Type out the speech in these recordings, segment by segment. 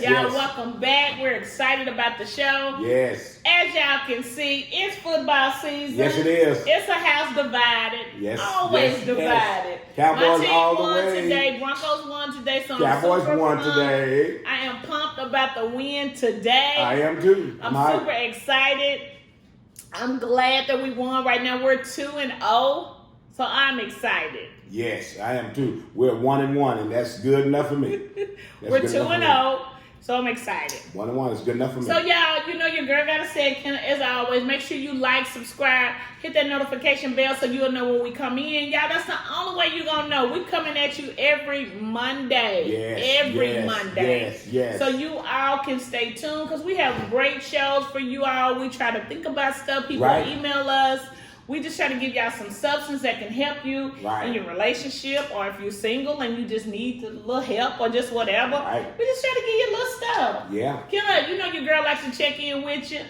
Yes. Y'all, welcome back. We're excited about the show. Yes. As y'all can see, it's football season. Yes, it is. It's a house divided. Yes. Always divided. Cowboys My team all the won way. today. Broncos won today. So Cowboys I'm won today. I am pumped about the win today. I am too. I'm super excited. I'm glad that we won. Right now we're 2-0. So I'm excited. Yes, I am too. We're 1-1, and that's good enough for me. We're 2-0, so I'm excited. 1-1 is good enough for me. So y'all, you know your girl gotta say, Kenneth, as always, make sure you like, subscribe, hit that notification bell so you'll know when we come in. Y'all, that's the only way you're gonna know. We coming at you every Monday. Every Monday. Yes. So you all can stay tuned because we have great shows for you all. We try to think about stuff. People email us. We just try to give y'all some substance that can help you in your relationship, or if you're single and you just need a little help or just whatever. We just try to give you a little stuff. Yeah. Kenneth, you know your girl likes to check in with you.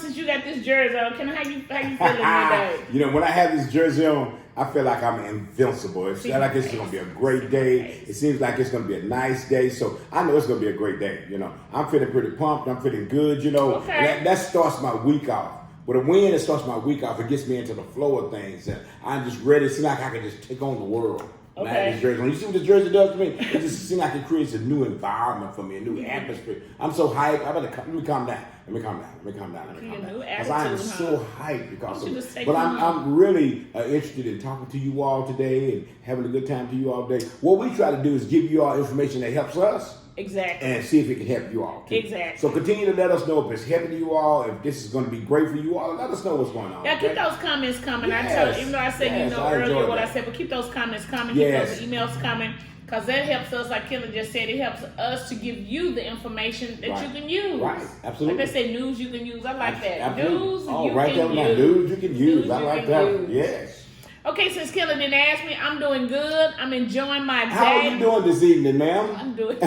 Since you got this jersey on, Kenneth, how you feeling today? You know, when I have this jersey on, I feel like I'm invincible. It feels like it's going to be a great day. It seems like it's going to be a nice day. So I know it's going to be a great day. You know, I'm feeling pretty pumped. I'm feeling good, you know. That starts my week off. With a win, it starts my week off. It gets me into the flow of things. And I'm just ready. It seems like I can just take on the world. When I have this jersey on. You see what this jersey does to me? It just seems like it creates a new environment for me, a new atmosphere. I'm so hyped. Let me calm down. Because I am so hyped because of it. But I'm really interested in talking to you all today and having a good time to you all today. What we try to do is give you all information that helps us. Exactly. And see if it can help you all too. Exactly. So continue to let us know if it's helping you all, if this is going to be great for you all. Let us know what's going on. Yeah, keep those comments coming. I tell you, even though I said earlier what I said, but keep those comments coming. Keep those emails coming. Because that helps us, like Kenneth just said, it helps us to give you the information that you can use. Right, absolutely. Like they say, news you can use. I like that. Absolutely. News you can use. News you can use. I like that. Yes. Okay, since Kenneth didn't ask me, I'm doing good. I'm enjoying my day. How are you doing this evening, ma'am? I'm doing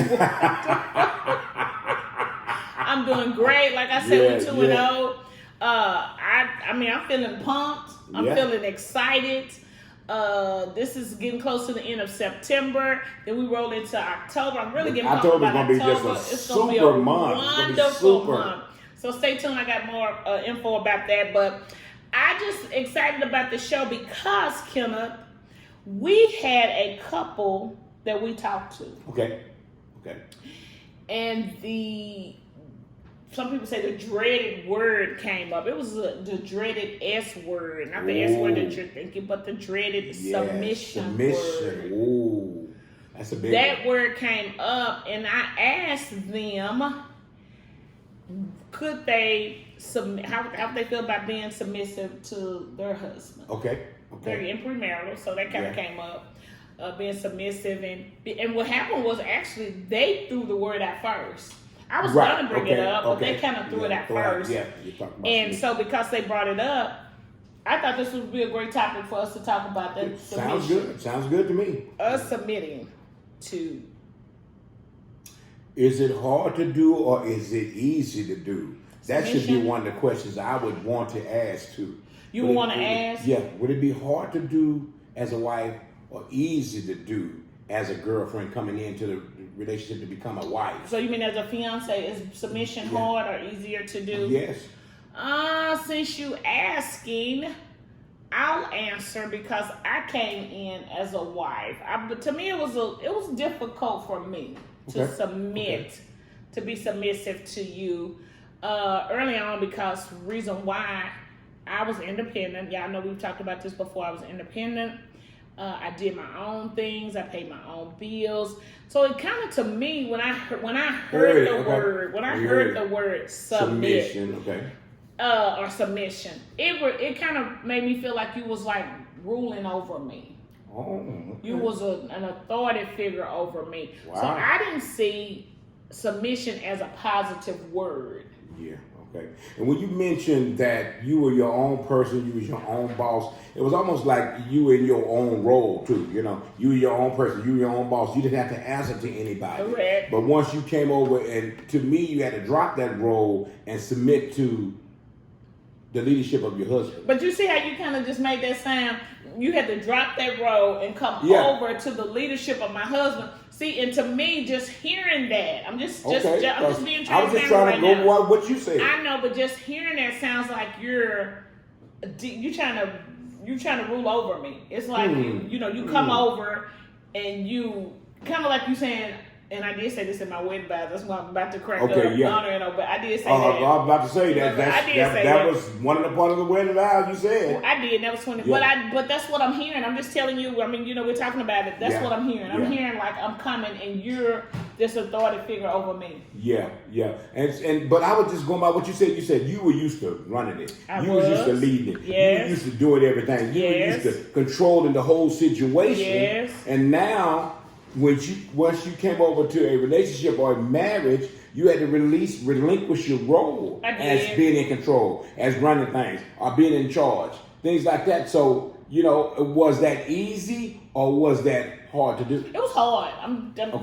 I'm doing great. Like I said, we're 2-0. I mean, I'm feeling pumped. I'm feeling excited. This is getting close to the end of September. Then we roll into October. I'm really getting pumped about October. It's going to be a wonderful month. So stay tuned. I got more info about that. But I just excited about the show because, Kenneth, we had a couple that we talked to. Okay. And some people say the dreaded word came up. It was the dreaded S word. Not the S word that you're thinking, but the dreaded submission word. Ooh. That's a big That word came up, and I asked them, could they how they feel about being submissive to their husband. Okay. They're in premarital, so that kind of came up. Being submissive, and what happened was actually they threw the word out first. I was going to bring it up, but they kind of threw it out first. And so because they brought it up, I thought this would be a great topic for us to talk about. That sounds good. Sounds good to me. Us submitting to. Is it hard to do or is it easy to do? That should be one of the questions I would want to ask too. You would want to ask? Yeah. Would it be hard to do as a wife or easy to do as a girlfriend coming into the relationship to become a wife? So you mean as a fiance, is submission hard or easier to do? Yes. Since you asking, I'll answer because I came in as a wife. But to me, it was difficult for me to submit, to be submissive to you early on because reason why I was independent. Y'all know we've talked about this before. I was independent. I did my own things. I paid my own bills. So it kind of, to me, when I heard the word submit, submission, or submission, it kind of made me feel like you was like ruling over me. Oh, okay. You was an authority figure over me. Wow. So I didn't see submission as a positive word. Yeah. Okay. And when you mentioned that you were your own person, you was your own boss, it was almost like you in your own role too. You know, you were your own person, you were your own boss. You didn't have to answer to anybody. Correct. But once you came over, and to me, you had to drop that role and submit to the leadership of your husband. But you see how you kind of just made that sound? You had to drop that role and come over to the leadership of my husband. See, and to me, just hearing that, I'm just being I was just transparent trying to right go now. what you said. I know, but just hearing that sounds like you're trying to rule over me. It's like you come over and you kind of like you saying. And I did say this in my wedding vows. That's why I'm about to crack up. But I did say that. I was about to say that. That was one of the part of the wedding vows you said. Well, I did. That was 20. Yeah. But that's what I'm hearing. I'm just telling you. I mean, we're talking about it. That's what I'm hearing. I'm hearing like I'm coming and you're this authority figure over me. Yeah. But I was just going by what you said. You said you were used to running it. You was used to leading it. Yes. You were used to doing everything. You were used to controlling the whole situation. Yes. And now, once you came over to a relationship or a marriage, you had to relinquish your role as being in control, as running things, or being in charge, things like that. So, was that easy or was that hard to do? It was hard.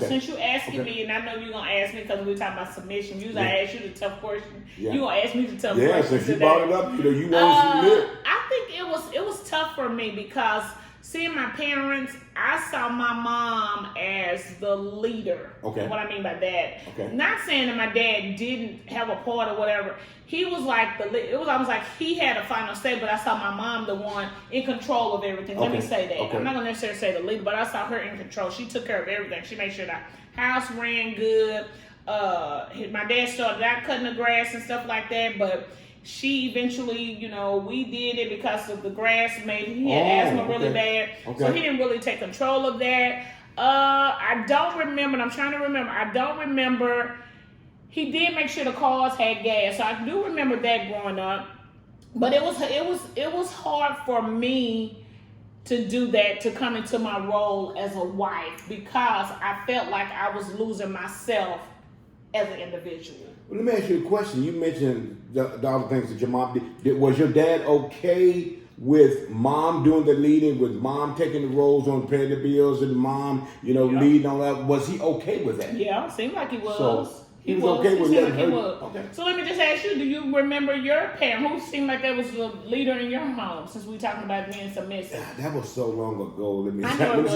Since you asking me, and I know you're going to ask me because we're talking about submission. Usually I ask you the tough question. You're going to ask me the tough question. Yeah, since you brought it up, you want to submit. I think it was tough for me because seeing my parents, I saw my mom as the leader. Okay. What I mean by that. Okay. Not saying that my dad didn't have a part or whatever. He was like it was almost like he had a final say, but I saw my mom the one in control of everything. Let me say that. Okay. I'm not gonna necessarily say the leader, but I saw her in control. She took care of everything. She made sure the house ran good. My dad started out cutting the grass and stuff like that, but she eventually, we did it because of the grass. He had asthma really bad. Okay. So he didn't really take control of that. I don't remember. I'm trying to remember. I don't remember. He did make sure the cars had gas. So I do remember that growing up. But it was hard for me to do that, to come into my role as a wife, because I felt like I was losing myself as an individual. Well, let me ask you a question. You mentioned all the things that your mom did. Was your dad okay with mom doing the leading, with mom taking the roles on paying the bills and mom, leading on that? Was he okay with that? Yeah, seemed like he was. So he was okay with that. Okay. So let me just ask you, do you remember your parent? Who seemed like that was the leader in your home, since we're talking about being submissive? That was so long ago. Let me see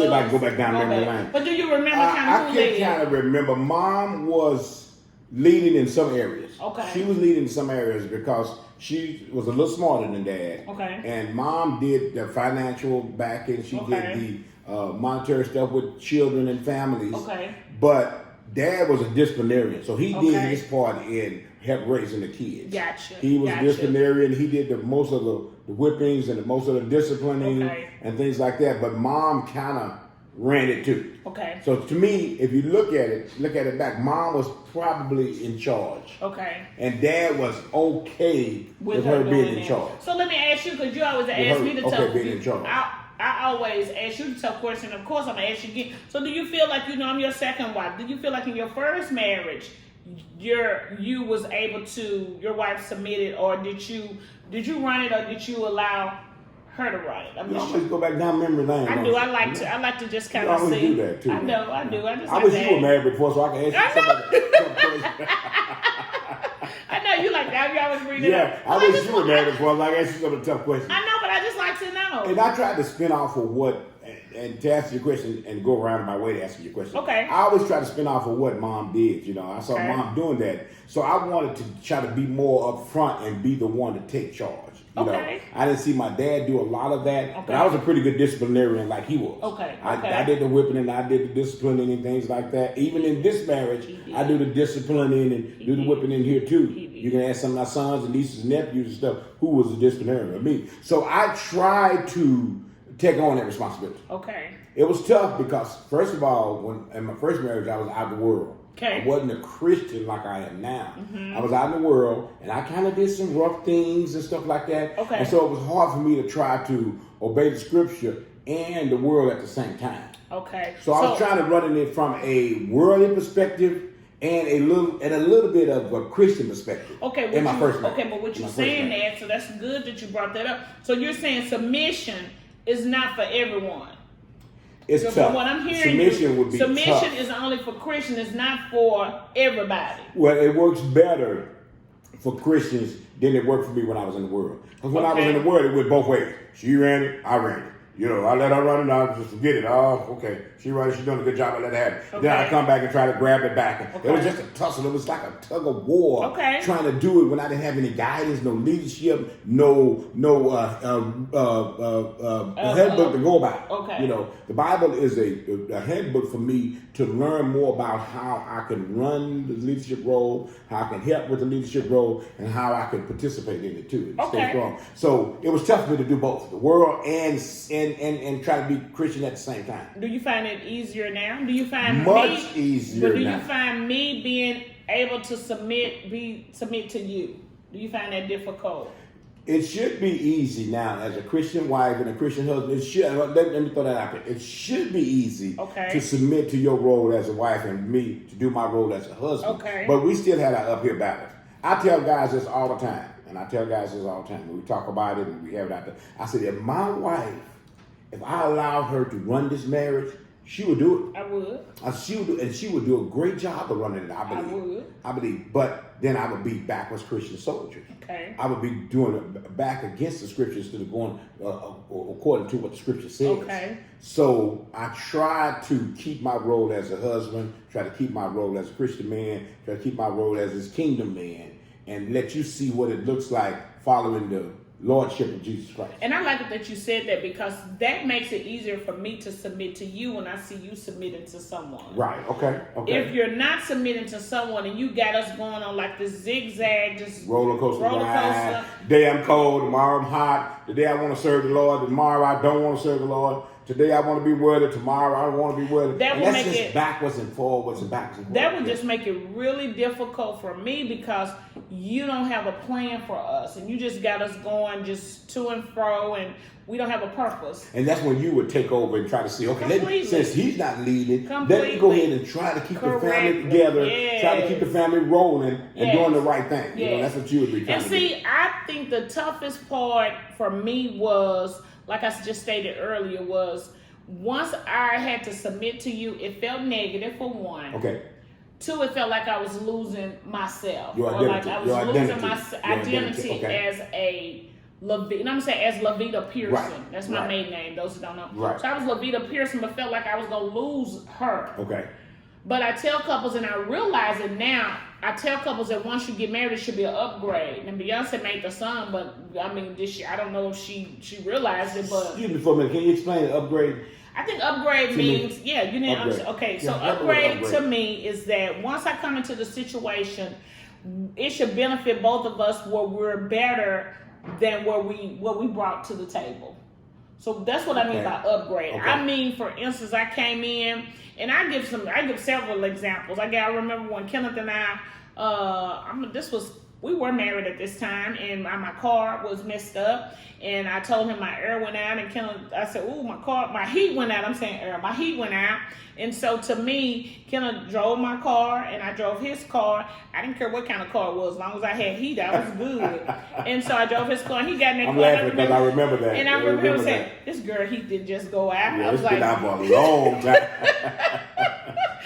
if I can go back down memory lane. But do you remember kind of who led? I can kind of remember. Mom was leading in some areas. Okay. She was leading in some areas because she was a little smarter than dad. Okay. And mom did the financial backing. She did the monetary stuff with children and families. Okay. But dad was a disciplinarian, so he did his part in help raising the kids. Gotcha. He was a disciplinarian. He did most of the whippings and most of the disciplining and things like that. But mom kind of ran it too. Okay. So to me, if you look at it back, mom was probably in charge. Okay. And dad was okay with her being in charge. So let me ask you, because you always ask me the tough being in charge. I always ask you the tough question. Of course, I'm gonna ask you again. So do you feel like I'm your second wife? Did you feel like in your first marriage, you was able to, your wife submitted, or did you run it, or did you allow her to run it? You always go back down memory lane. I do. I like to just kind of see. You do that too. I know. I do. I wish you were married before, so I can ask you something. I know you like that. You always bring it up. I wish you were married before, so I can ask you some of the tough questions. I know, but I just like to know. And I tried to spin off of what, and to answer your question and go around my way to answer your question. Okay. I always try to spin off of what mom did. I saw mom doing that. So I wanted to try to be more upfront and be the one to take charge. I didn't see my dad do a lot of that, but I was a pretty good disciplinarian like he was. Okay. I did the whipping and I did the disciplining and things like that. Even in this marriage, I do the disciplining and do the whipping in here too. You can ask some of my sons and nieces and nephews and stuff who was the disciplinarian of me. So I tried to take on that responsibility. Okay. It was tough because, first of all, in my first marriage, I was out of the world. Okay. I wasn't a Christian like I am now. Mm-hmm. I was out in the world, and I kind of did some rough things and stuff like that. Okay. And so it was hard for me to try to obey the scripture and the world at the same time. Okay. So I was trying to run it from a worldly perspective and a little bit of a Christian perspective. Okay. In my first marriage. Okay, but what you're saying there, so that's good that you brought that up. So you're saying submission is not for everyone. It's so tough. What I'm hearing submission is only for Christians. It's not for everybody. Well, it works better for Christians than it worked for me when I was in the world. Because when I was in the world, it went both ways. She ran it, I ran it. You know, I let her run and I just forget it. Oh, okay. She's doing a good job. I let her have it. Okay. Then I come back and try to grab it back. Okay. It was just a tussle. It was like a tug of war. Okay. Trying to do it when I didn't have any guidance, no leadership, no handbook to go by. Okay. You know, the Bible is a handbook for me to learn more about how I can run the leadership role, how I can help with the leadership role, and how I can participate in it too. And stay strong. So it was tough for me to do both, the world and try to be Christian at the same time. Do you find it easier now? Do you find much easier? But do now. you find me being able to submit to you? Do you find that difficult? It should be easy now as a Christian wife and a Christian husband. It should. Let me throw that out there. It should be easy to submit to your role as a wife and me to do my role as a husband. Okay. But we still had our uphill battles. I tell guys this all the time, and I tell guys this all the time when we talk about it and we have it out there. I said, if my wife, if I allowed her to run this marriage, she would do it. I would. She would do, and she would do a great job of running it. I believe. I believe. But then I would be backwards Christian soldiers. Okay. I would be doing it back against the scriptures instead of going according to what the scripture says. Okay. So I try to keep my role as a husband, try to keep my role as a Christian man, try to keep my role as his kingdom man, and let you see what it looks like following the Lordship of Jesus Christ. And I like it that you said that because that makes it easier for me to submit to you when I see you submitting to someone. Right, okay. If you're not submitting to someone and you got us going on like this zigzag, just roller coaster ride. Today I'm cold, tomorrow I'm hot. Today I want to serve the Lord, tomorrow I don't want to serve the Lord. Today I want to be worthy, tomorrow I don't want to be worthy. That would make it backwards and forwards and backwards and forwards. That would just make it really difficult for me because you don't have a plan for us and you just got us going just to and fro and we don't have a purpose. And that's when you would take over and try to see, okay, since he's not leading, let me go ahead and try to keep the family together, try to keep the family rolling and doing the right thing. You know, that's what you would be trying to do. And see, I think the toughest part for me was, like I just stated earlier, was once I had to submit to you, it felt negative for one. Okay. Two, it felt like I was losing myself. Your identity. Or like I was losing my identity as a LAVIDA. And I'm saying as LAVIDA Pearson. Right. That's my maiden name, those who don't know. Right. So I was LAVIDA Pearson, but felt like I was going to lose her. Okay. But I tell couples, and I realize it now, I tell couples that once you get married, it should be an upgrade. And Beyonce made the song, but I mean, I don't know if she realized it, but... Excuse me for a minute. Can you explain the upgrade? I think upgrade means, you didn't understand. Okay, so upgrade to me is that once I come into the situation, it should benefit both of us where we're better than what we brought to the table. So that's what I mean by upgrade. Okay. I mean, for instance, I came in and I give several examples. I remember when Kenneth and we were married at this time, and my car was messed up, and I told him my air went out, and Kenneth, I said, "Ooh, my heat went out." I'm saying air, my heat went out, and so to me, Kenneth drove my car, and I drove his car. I didn't care what kind of car it was, as long as I had heat, I was good. And so I drove his car, and he got in that car. I'm laughing because I remember that. And I remember him saying, "This girl heat didn't just go out." Yeah, I was like, been out for a long time.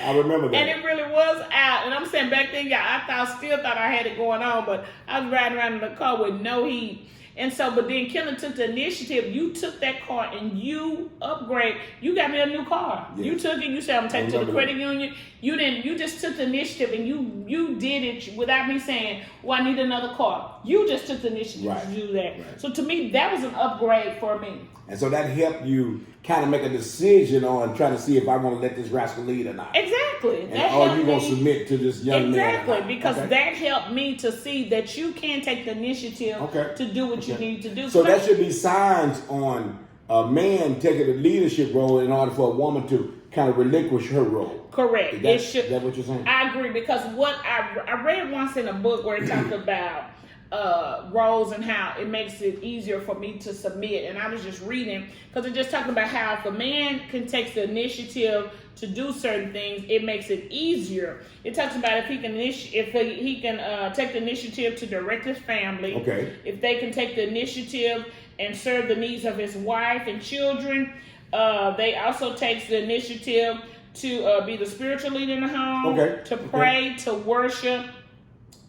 I remember that. And it really was out. And I'm saying back then, I still thought I had it going on, but I was riding around in the car with no heat. And so, but then Kenneth took the initiative. You took that car and you upgrade. You got me a new car. Yeah. You took it. You said, "I'm taking it to the credit union." You didn't. You just took the initiative and you did it without me saying, "Well, I need another car." You just took the initiative to do that. Right. So to me, that was an upgrade for me. And so that helped you kind of make a decision on trying to see if I want to let this rascal lead or not. Exactly. And are you going to submit to this young man? Exactly, because that helped me to see that you can take the initiative to do what you need to do. So that should be signs on a man taking a leadership role in order for a woman to kind of relinquish her role. Correct. Is that what you're saying? I agree, because what I read once in a book where it talked about roles and how it makes it easier for me to submit, and I was just reading because it just talked about how if a man can take the initiative to do certain things, it makes it easier. It talks about if he can take the initiative to direct his family, if they can take the initiative and serve the needs of his wife and children. They also takes the initiative to be the spiritual leader in the home, to pray, to worship,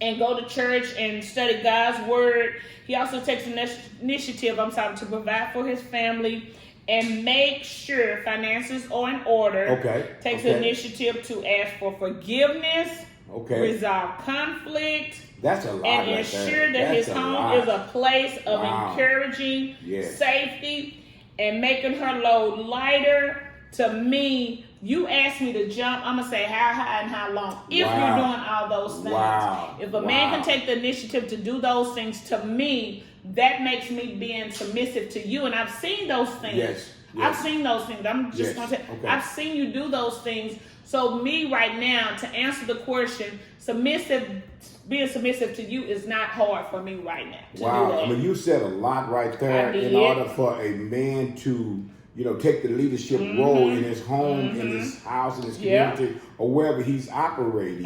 and go to church and study God's word. He also takes an initiative, to provide for his family and make sure finances are in order. Okay. Takes initiative to ask for forgiveness. Okay. Resolve conflict. That's a lot. And right ensure there. that That's his home is a place of encouraging safety and making her load lighter. To me, you ask me to jump, I'm going to say how high and how long. If you're doing all those things. If a man can take the initiative to do those things, to me, that makes me being submissive to you. And I've seen those things. Yes. I've seen those things. I'm just going to say, I've seen you do those things. So me right now, to answer the question, being submissive to you is not hard for me right now. To do that. I mean, you said a lot right there. In order for a man to, take the leadership role in his home, in his house, in his community, or wherever he's operating,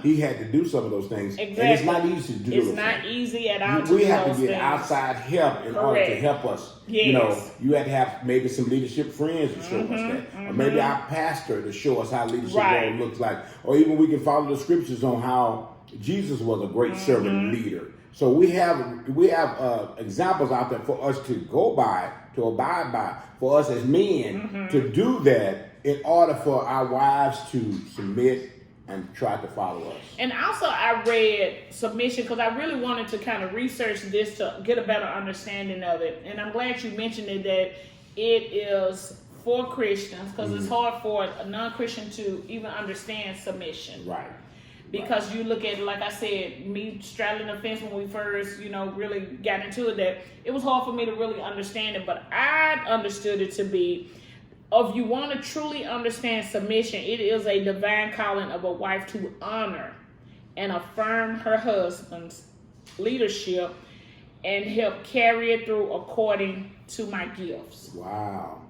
he had to do some of those things. Exactly. And it's not easy to do those things. It's not easy at all. We have to get outside help in order to help us. Yes. You had to have maybe some leadership friends to show us that. Or maybe our pastor to show us how leadership role looks like. Or even we can follow the scriptures on how Jesus was a great servant leader. So we have examples out there for us to go by, to abide by, for us as men to do that in order for our wives to submit and try to follow us. And also I read submission because I really wanted to kind of research this to get a better understanding of it. And I'm glad you mentioned it, that it is for Christians, because it's hard for a non-Christian to even understand submission. Right. Because you look at it, like I said, me straddling the fence when we first, really got into it, that it was hard for me to really understand it. But I understood it to be, if you want to truly understand submission, it is a divine calling of a wife to honor and affirm her husband's leadership and help carry it through according to my gifts. Wow.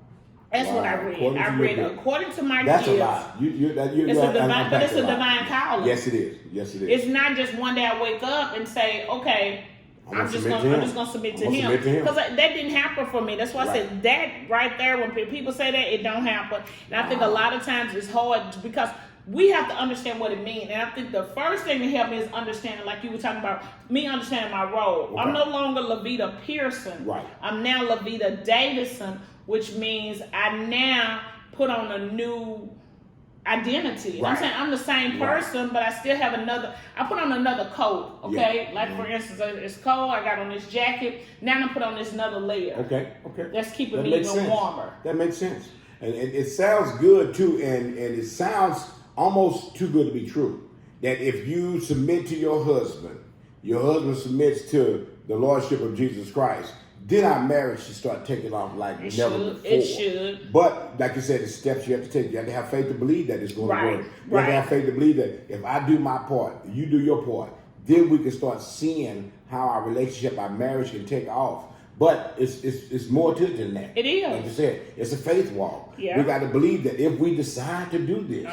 That's what I read. I read according to my gifts. That's a lot. It's a divine calling. Yes, it is. Yes, it is. It's not just one day I wake up and say, okay, I'm just gonna submit to him. Because that didn't happen for me. That's why I said that right there. When people say that, it don't happen. And I think a lot of times it's hard because we have to understand what it means. And I think the first thing to help me is understanding, like you were talking about, me understanding my role. Okay. I'm no longer LAVIDA Pearson. Right. I'm now LAVIDA Davison, which means I now put on a new identity. Right. I'm saying I'm the same person, but I still have I put on another coat, okay? Like for instance, it's cold, I got on this jacket, now I'm put on this another layer. Okay. That's keeping me even warmer. That makes sense. And it sounds good too, and it sounds almost too good to be true. That if you submit to your husband submits to the Lordship of Jesus Christ, then our marriage should start taking off like never before. It should. But like you said, the steps you have to take. You have to have faith to believe that it's going to work. You have to have faith to believe that if I do my part, you do your part, then we can start seeing how our relationship, our marriage can take off. But it's more to it than that. It is. Like you said, it's a faith walk. Yeah. We got to believe that if we decide to do this,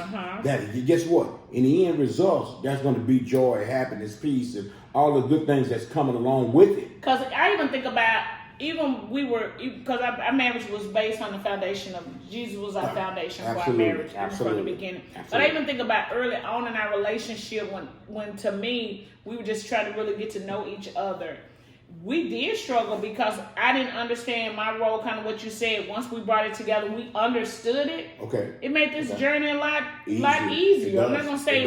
that guess what? In the end results, there's going to be joy, happiness, peace, and all the good things that's coming along with it. Because I even think about, because our marriage was based on the foundation of Jesus was our foundation for our marriage from the beginning. But I even think about early on in our relationship when to me, we were just trying to really get to know each other. We did struggle because I didn't understand my role, kind of what you said. Once we brought it together, we understood it. Okay. It made this journey a lot easier. I'm not going to say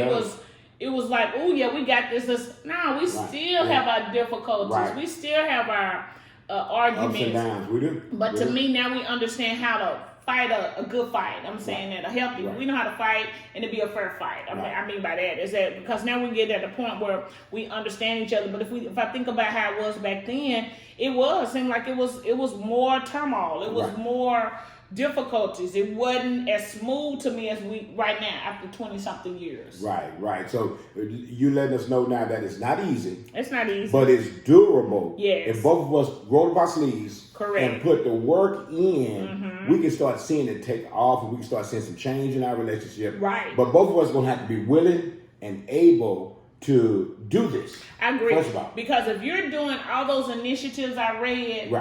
it was like, oh yeah, we got this. No, we still have our difficulties. Right. We still have our arguments. Ups and downs. We do. But to me, now we understand how to fight a good fight. I'm saying that, a healthy. We know how to fight and to be a fair fight. I mean by that is that because now we get at the point where we understand each other. But if I think about how it was back then, it seemed like it was more turmoil. It was more difficulties. It wasn't as smooth to me as we right now after 20-something years. Right. So you letting us know now that it's not easy. It's not easy. But it's durable. Yes. If both of us roll up our sleeves and put the work in, we can start seeing it take off and we can start seeing some change in our relationship. Right. But both of us are going to have to be willing and able to do this. I agree. First of all. Because if you're doing all those initiatives I read,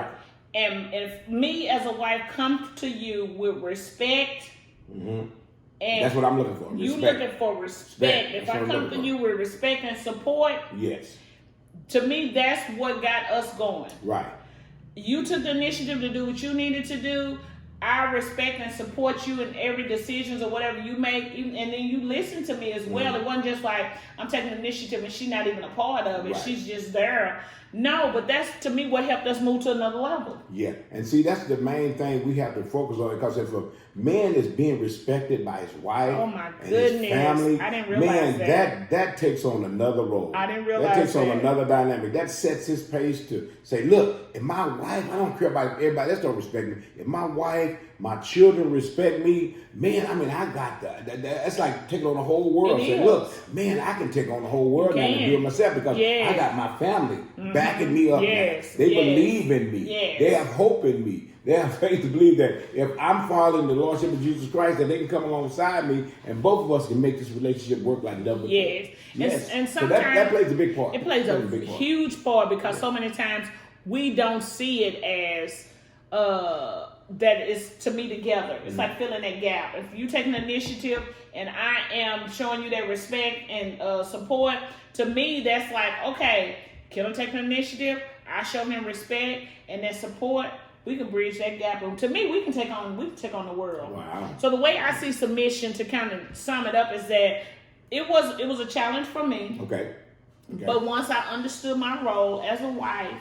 and if me as a wife come to you with respect, and that's what I'm looking for. You looking for respect. If I come to you with respect and support, yes. To me, that's what got us going. Right. You took the initiative to do what you needed to do. I respect and support you in every decisions or whatever you make, and then you listen to me as well. It wasn't just like I'm taking initiative and she's not even a part of it. Right. She's just there. No, but that's to me what helped us move to another level. Yeah, and see, that's the main thing we have to focus on, because if a man is being respected by his wife and his family, I didn't realize that takes on another role. I didn't realize that takes on another dynamic. That sets his pace to say, look, if my wife, I don't care about everybody else don't respect me. If my wife, my children respect me, man, I mean, I got that. That's like taking on the whole world. Say, look, man, I can take on the whole world now and do it myself, because I got my family backing me up. Yes. They believe in me. Yes. They have hope in me. They have faith to believe that if I'm following the Lordship of Jesus Christ, that they can come alongside me, and both of us can make this relationship work like never before. Yes. And so sometimes that plays a big part. It plays a huge part, because so many times we don't see it as that is to me together. It's like filling that gap. If you take an initiative and I am showing you that respect and support, to me that's like, okay, can I take an initiative? I show him respect and that support. We can bridge that gap. And to me, we can take on the world. Wow. So the way I see submission, to kind of sum it up, is that it was a challenge for me. Okay. But once I understood my role as a wife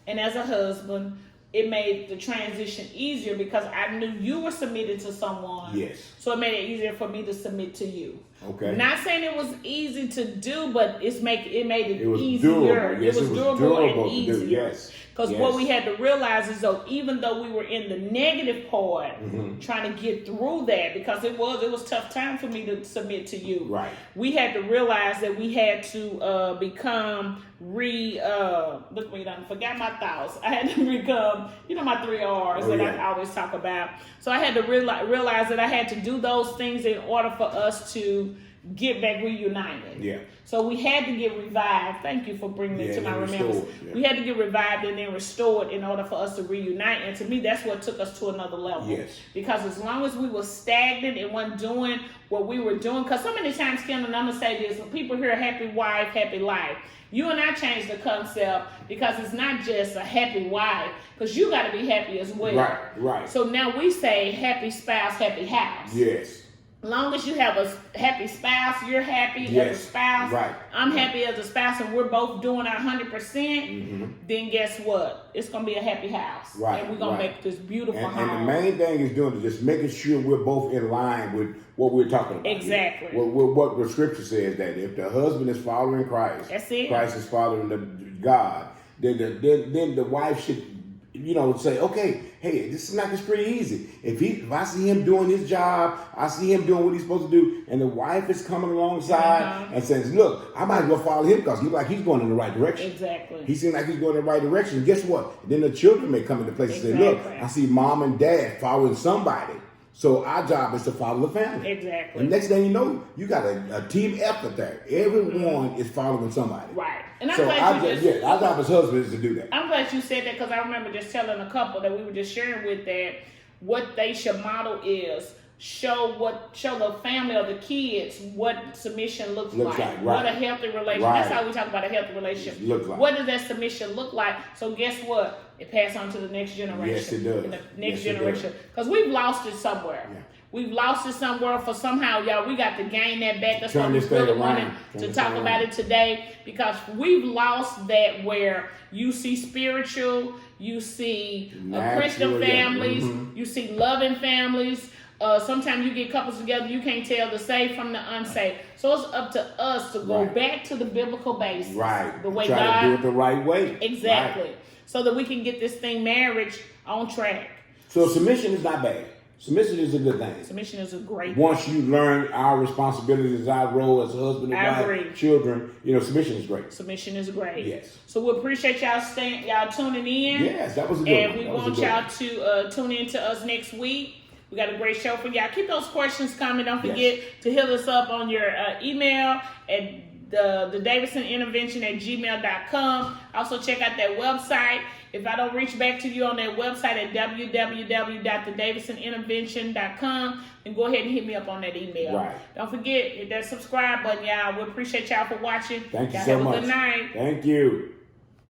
and as a husband, it made the transition easier, because I knew you were submitted to someone. Yes. So it made it easier for me to submit to you. Okay. Not saying it was easy to do, but it made it easier. Durable. Yes, it was durable and easier. to do. Yes. Because what we had to realize is, though, even though we were in the negative part, trying to get through that, because it was tough time for me to submit to you. Right. We had to realize that we had to become look me done, forgot my thoughts. I had to become, my 3 R's that I always talk about. So I had to realize that I had to do those things in order for us to get back reunited. Yeah. So we had to get revived. Thank you for bringing it to my remembrance. Yeah. We had to get revived and then restored in order for us to reunite. And to me, that's what took us to another level. Yes. Because as long as we were stagnant and wasn't doing what we were doing, because so many times, Ken, and I'm going to say this, when people hear happy wife, happy life, you and I changed the concept, because it's not just a happy wife, because you got to be happy as well. Right. So now we say happy spouse, happy house. Yes. As long as you have a happy spouse, you're happy as a spouse. Right. I'm happy as a spouse, and we're both doing our 100%. Then guess what? It's gonna be a happy house. Right. And we're gonna make this beautiful home. And the main thing is doing is just making sure we're both in line with what we're talking about. Exactly. What the scripture says, that if the husband is following Christ, that's it. Christ is following God, then the wife should, say, okay, hey, this is pretty easy. If I see him doing his job, I see him doing what he's supposed to do, and the wife is coming alongside and says, look, I might as well follow him, because he like he's going in the right direction. Exactly. He seems like he's going in the right direction. Guess what? Then the children may come into place and say, look, I see mom and dad following somebody. So our job is to follow the family. Exactly. And next thing you know, you got a team effort there. Everyone is following somebody. Right. And I'm so glad our job as husbands is to do that. I'm glad you said that, because I remember just telling a couple that we were just sharing with that what they should model is show the family or the kids what submission looks like. Right. What a healthy relationship. Right. That's how we talk about a healthy relationship. Looks like. What does that submission look like? So guess what? It passed on to the next generation. Yes, it does. And the next generation. Because we've lost it somewhere. Yeah. We've lost it somewhere, for somehow, y'all, we got to gain that back. That's why we this really thing wanted around. to talk about it today, because we've lost that, where you see spiritual, you see Christian families, you see loving families. Sometimes you get couples together, you can't tell the saved from the unsaved. So it's up to us to go back to the biblical basis. Right. The way Try God. to do it the right way. Exactly. Right. So that we can get this thing, marriage, on track. So submission is not bad. Submission is a good thing. Submission is a great Once you learn our responsibilities, our role as a husband and wife, children, submission is great. Submission is great. Yes. So we appreciate y'all tuning in. Yes, that was a good one. And we want y'all to tune in to us next week. We got a great show for y'all. Keep those questions coming. Don't forget to hit us up on your email at the Davisonintervention at gmail.com. Also check out that website. If I don't reach back to you on that website at www.thedavisonintervention.com, then go ahead and hit me up on that email. Right. Don't forget, hit that subscribe button, y'all. We appreciate y'all for watching. Thank you y'all so have much. a good night. Thank you.